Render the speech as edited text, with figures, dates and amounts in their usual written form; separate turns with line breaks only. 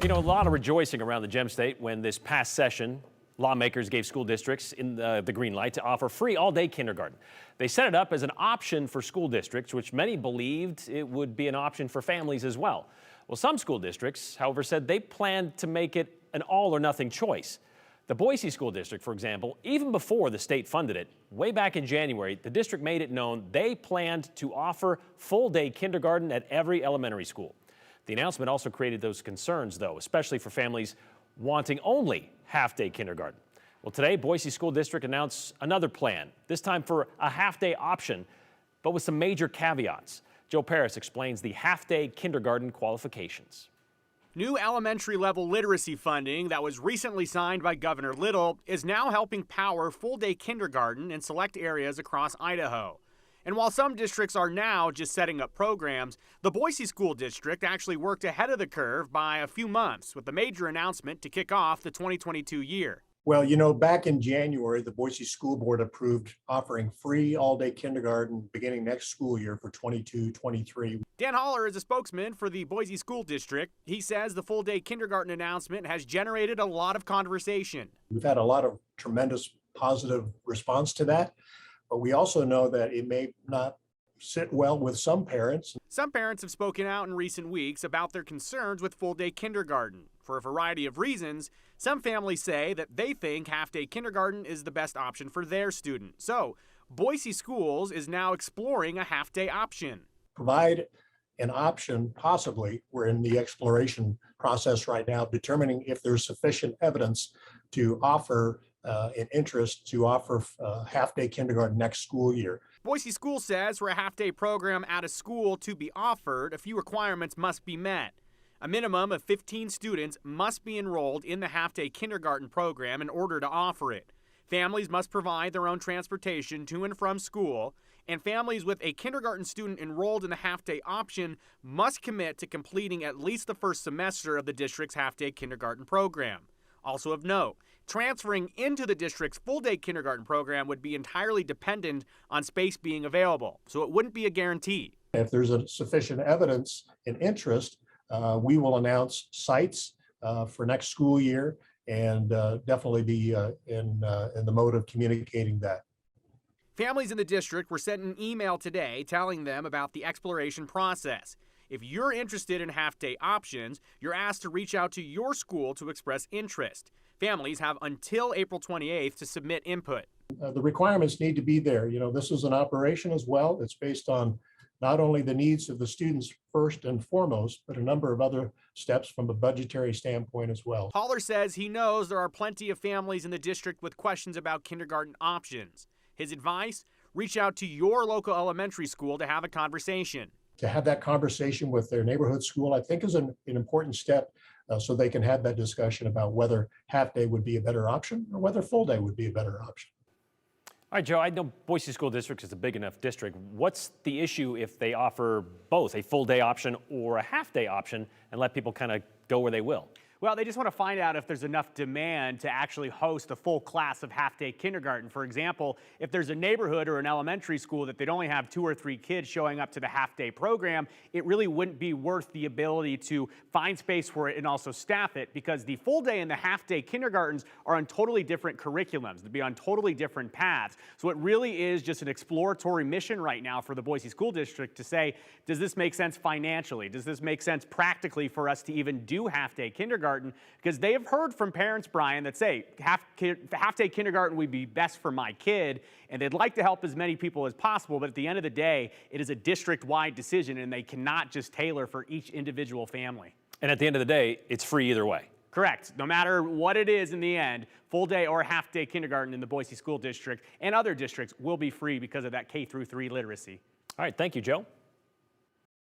You know, a lot of rejoicing around the Gem State when this past session, lawmakers gave school districts the green light to offer free all-day kindergarten. They set it up as an option for school districts, which many believed it would be an option for families as well. Well, some school districts, however, said they planned to make it an all-or-nothing choice. The Boise School District, for example, even before the state funded it, way back in January, the district made it known they planned to offer full-day kindergarten at every elementary school. The announcement also created those concerns, though, especially for families wanting only half-day kindergarten. Well, today, Boise School District announced another plan, this time for a half-day option, but with some major caveats. Joe Paris explains the half-day kindergarten qualifications.
New elementary level literacy funding that was recently signed by Governor Little is now helping power full-day kindergarten in select areas across Idaho. And while some districts are now just setting up programs, the Boise School District actually worked ahead of the curve by a few months with a major announcement to kick off the 2022 year.
Well, you know, back in January, the Boise School Board approved offering free all-day kindergarten beginning next school year for 22-23.
Dan Holler is a spokesman for the Boise School District. He says the full-day kindergarten announcement has generated a lot of conversation.
We've had a lot of tremendous positive response to that, but we also know that it may not sit well with some parents.
Some parents have spoken out in recent weeks about their concerns with full-day kindergarten. For a variety of reasons, some families say that they think half-day kindergarten is the best option for their student. So, Boise Schools is now exploring a half-day option.
Provide an option, possibly. We're in the exploration process right now, determining if there's sufficient evidence to offer an interest to offer half-day kindergarten next school year.
Boise School says for a half-day program at a school to be offered, a few requirements must be met. A minimum of 15 students must be enrolled in the half-day kindergarten program in order to offer it. Families must provide their own transportation to and from school, and families with a kindergarten student enrolled in the half-day option must commit to completing at least the first semester of the district's half-day kindergarten program. Also of note, transferring into the district's full-day kindergarten program would be entirely dependent on space being available, so it wouldn't be a guarantee.
If there's a sufficient evidence and interest, we will announce sites for next school year and definitely be in the mode of communicating that.
Families in the district were sent an email today telling them about the exploration process. If you're interested in half-day options, you're asked to reach out to your school to express interest. Families have until April 28th to submit input.
The requirements need to be there. You know, this is an operation as well. It's based on not only the needs of the students first and foremost, but a number of other steps from a budgetary standpoint as well.
Holler says he knows there are plenty of families in the district with questions about kindergarten options. His advice? Reach out to your local elementary school to have a conversation.
To have that conversation with their neighborhood school, I think is an important step so they can have that discussion about whether half-day would be a better option or whether full-day would be a better option.
All right, Joe, I know Boise School District is a big enough district. What's the issue if they offer both a full-day option or a half-day option and let people kind of go where they will?
Well, they just want to find out if there's enough demand to actually host a full class of half-day kindergarten. For example, if there's a neighborhood or an elementary school that they'd only have 2 or 3 kids showing up to the half-day program, it really wouldn't be worth the ability to find space for it and also staff it, because the full-day and the half-day kindergartens are on totally different curriculums. They'd be on totally different paths. So it really is just an exploratory mission right now for the Boise School District to say, does this make sense financially? Does this make sense practically for us to even do half-day kindergarten? Because they have heard from parents, Brian, that say half-day kindergarten would be best for my kid, and they'd like to help as many people as possible, but at the end of the day, it is a district-wide decision, and they cannot just tailor for each individual family.
And at the end of the day, it's free either way.
Correct. No matter what it is in the end, full-day or half-day kindergarten in the Boise School District and other districts will be free because of that K-3 literacy.
All right, thank you, Joe.